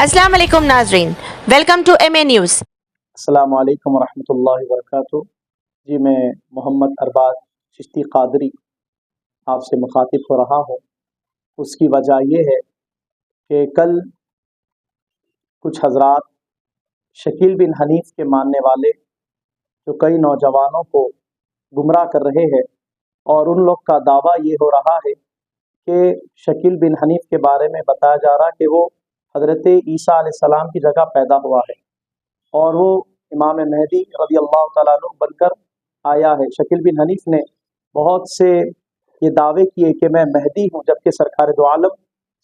अस्सलाम वालेकुम नाजरीन, वेलकम टू MA न्यूज़। अस्सलाम वालेकुम वरहमतुल्लाहि वबरकातुहू। जी, मैं मोहम्मद अरबाज चिश्ती क़ादरी आपसे मुखातिब हो रहा हूँ। उसकी वजह ये है कि कल कुछ हजरात शकील बिन हनीफ के मानने वाले जो कई नौजवानों को गुमराह कर रहे हैं, और उन लोग का दावा ये हो रहा है कि शकील बिन हनीफ के बारे में बताया जा रहा है कि वो हज़रत ईसा अलैहिस्सलाम की जगह पैदा हुआ है और वो इमाम महदी रज़ी अल्लाह तआला अन्हु बनकर आया है। शकील बिन हनीफ ने बहुत से ये दावे किए कि मैं महदी हूँ, जबकि सरकार दो आलम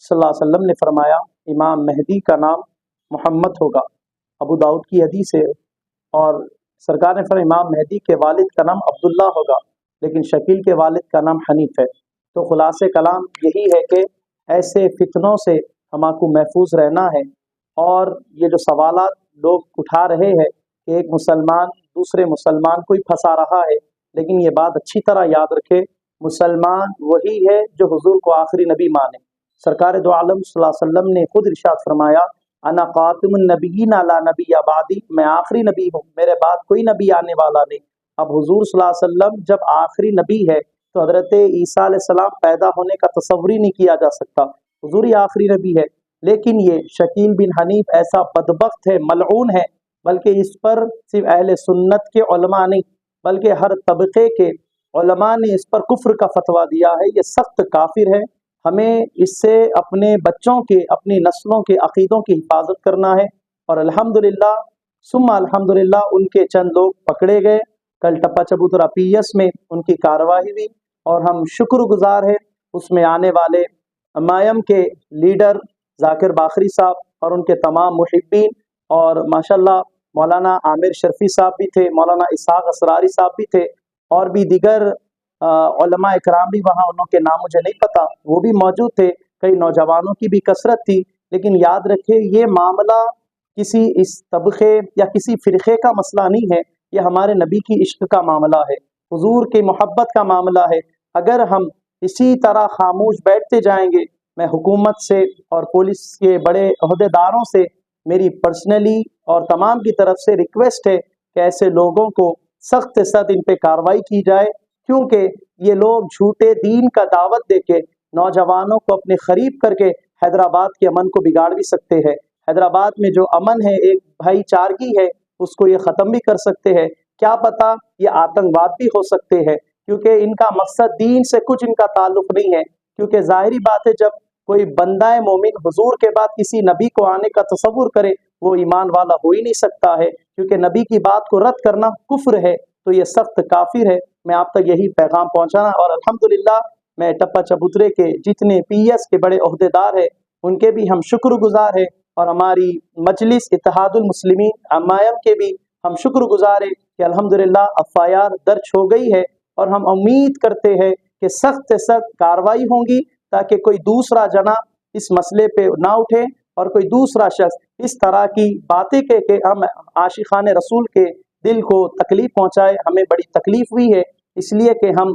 सल्लल्लाहु अलैहि वसल्लम ने फरमाया इमाम महदी का नाम मोहम्मद होगा। अबू दाऊद की हदीस है, और सरकार ने फरमाया इमाम महदी के वालिद का नाम अब्दुल्ला होगा, लेकिन शकील के वालिद का नाम हनीफ है। तो खुलासे कलाम यही है कि ऐसे फितनों से हमको महफूज रहना है। और ये जो सवालात लोग उठा रहे हैं कि एक मुसलमान दूसरे मुसलमान को ही फंसा रहा है, लेकिन ये बात अच्छी तरह याद रखे, मुसलमान वही है जो हुजूर को आखिरी नबी माने। सरकार दो आलम सल्लल्लाहु अलैहि वसल्लम ने खुद इरशाद फरमाया अना क़ातिमुन नबिय्यीन ला नबिय्य बादी, मैं आखिरी नबी हूँ, मेरे बाद कोई नबी आने वाला नहीं। अब हुजूर सल्लल्लाहु अलैहि वसल्लम जब आखिरी नबी है तो हज़रत ईसा अलैहिस्सलाम पैदा होने का तसव्वुर ही नहीं किया जा सकता, हुजूर ही आखिरी नबी है। लेकिन ये शकील बिन हनीफ ऐसा बदबख्त है, मलऊन है, बल्कि इस पर सिर्फ अहले सुन्नत के उलमा नहीं बल्कि हर तबके के उलमा ने इस पर कुफ्र का फतवा दिया है। ये सख्त काफिर है। हमें इससे अपने बच्चों के, अपनी नस्लों के अकीदों की हिफाजत करना है। और अल्हम्दुलिल्लाह सुम्मा अल्हम्दुलिल्लाह उनके चंद लोग पकड़े गए। कल टप्पा चबूतरा PS में उनकी कार्रवाई हुई और हम शुक्रगुजार हैं उसमें आने वाले मायम के लीडर जाकिर बाखरी साहब और उनके तमाम मुहिब्बीन, और माशाल्लाह मौलाना आमिर शर्फी साहब भी थे, मौलाना इसहाक असरारी साहब भी थे, और भी दिगर उलमा इकराम भी वहाँ, उनके नाम मुझे नहीं पता, वो भी मौजूद थे। कई नौजवानों की भी कसरत थी। लेकिन याद रखें, ये मामला किसी इस तबके या किसी फ़िरक़े का मसला नहीं है, ये हमारे नबी की इश्क का मामला है, हुजूर की मोहब्बत का मामला है। अगर हम इसी तरह खामोश बैठते जाएंगे, मैं हुकूमत से और पुलिस के बड़े अहदेदारों से मेरी पर्सनली और तमाम की तरफ से रिक्वेस्ट है कि ऐसे लोगों को सख्त से सख्त इन पे कार्रवाई की जाए, क्योंकि ये लोग झूठे दीन का दावत देके नौजवानों को अपने करीब करके हैदराबाद के अमन को बिगाड़ भी सकते हैं। हैदराबाद में जो अमन है, एक भाईचारगी है, उसको ये ख़त्म भी कर सकते हैं। क्या पता ये आतंकवाद भी हो सकते हैं, क्योंकि इनका मकसद दीन से कुछ इनका ताल्लुक़ नहीं है। क्योंकि ज़ाहिरी बात है, जब कोई बंदा मोमिन हुजूर के बाद किसी नबी को आने का तसव्वुर करे, वो ईमान वाला हो ही नहीं सकता है, क्योंकि नबी की बात को रद्द करना कुफ्र है। तो ये सख्त काफिर है। मैं आप तक यही पैगाम पहुंचाना, और अल्हम्दुलिल्लाह मैं टप्पा चबूतरे के जितने PS के बड़े ओहदेदार हैं उनके भी हम शुक्रगुजार हैं, और हमारी मजलिस इत्तेहादुल मुस्लिमीन अम्मायम के भी हम शुक्रगुजार हैं कि अल्हम्दुलिल्लाह FIR दर्ज हो गई है, और हम उम्मीद करते हैं कि सख्त से सख्त कार्रवाई होंगी, ताकि कोई दूसरा जना इस मसले पे ना उठे और कोई दूसरा शख्स इस तरह की बातें कह के हम आशिकाने रसूल के दिल को तकलीफ पहुंचाए। हमें बड़ी तकलीफ हुई है, इसलिए कि हम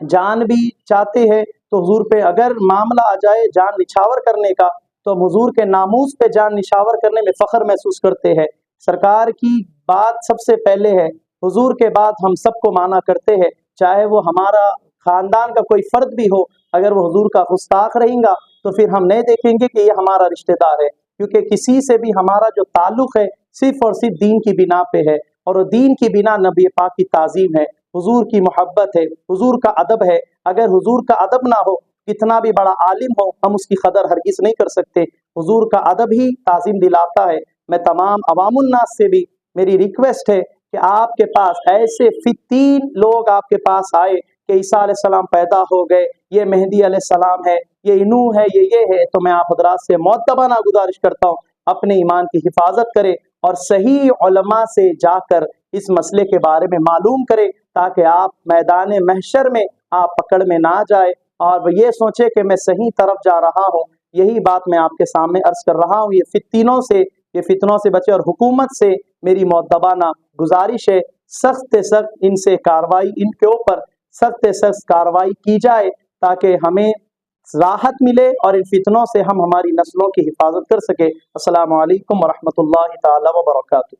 जान भी चाहते हैं, तो हुजूर पे अगर मामला आ जाए जान निछावर करने का, तो हम हुजूर के नामूस पे जान निछावर करने में फ़ख्र महसूस करते हैं। सरकार की बात सबसे पहले है, हुजूर के बाद हम सबको माना करते हैं, चाहे वो हमारा ख़ानदान का कोई फ़र्द भी हो। अगर वो हुजूर का गुस्ताख रहेगा तो फिर हम नहीं देखेंगे कि ये हमारा रिश्तेदार है, क्योंकि किसी से भी हमारा जो ताल्लुक़ है सिर्फ़ और सिर्फ दीन की बिना पे है, और वो दीन की बिना नबी पाक की ताज़ीम है, हुजूर की मोहब्बत है, हुजूर का अदब है। अगर हुजूर का अदब ना हो, कितना भी बड़ा आलिम हो, हम उसकी कदर हरगिज़ नहीं कर सकते। हुजूर का अदब ही ताज़ीम दिलाता है। मैं तमाम अवामुन्नास से भी मेरी रिक्वेस्ट है कि आपके पास ऐसे फितीन लोग आपके पास आए कि ईसा अलैहिस्सलाम पैदा हो गए, ये मेहदी अलैहिस्सलाम है, ये नूह है, ये है, तो मैं आप हज़रात से मुअद्दबाना गुजारिश करता हूँ, अपने ईमान की हिफाजत करें और सही उलमा से जाकर इस मसले के बारे में मालूम करें, ताकि आप मैदान महशर में आप पकड़ में ना जाए और ये सोचे कि मैं सही तरफ जा रहा हूँ। यही बात मैं आपके सामने अर्ज कर रहा हूँ। ये फितनों से बचे, और हुकूमत से मेरी मुअद्दबाना गुजारिश है, सख्त से सख्त इनसे कार्रवाई, इनके ऊपर सख्त से सख्त कार्रवाई की जाए, ताकि हमें راحت ملے اور ان فتنوں سے ہم ہماری نسلوں کی حفاظت کر سکے۔ السلام علیکم ورحمۃ اللہ تعالی وبرکاتہ۔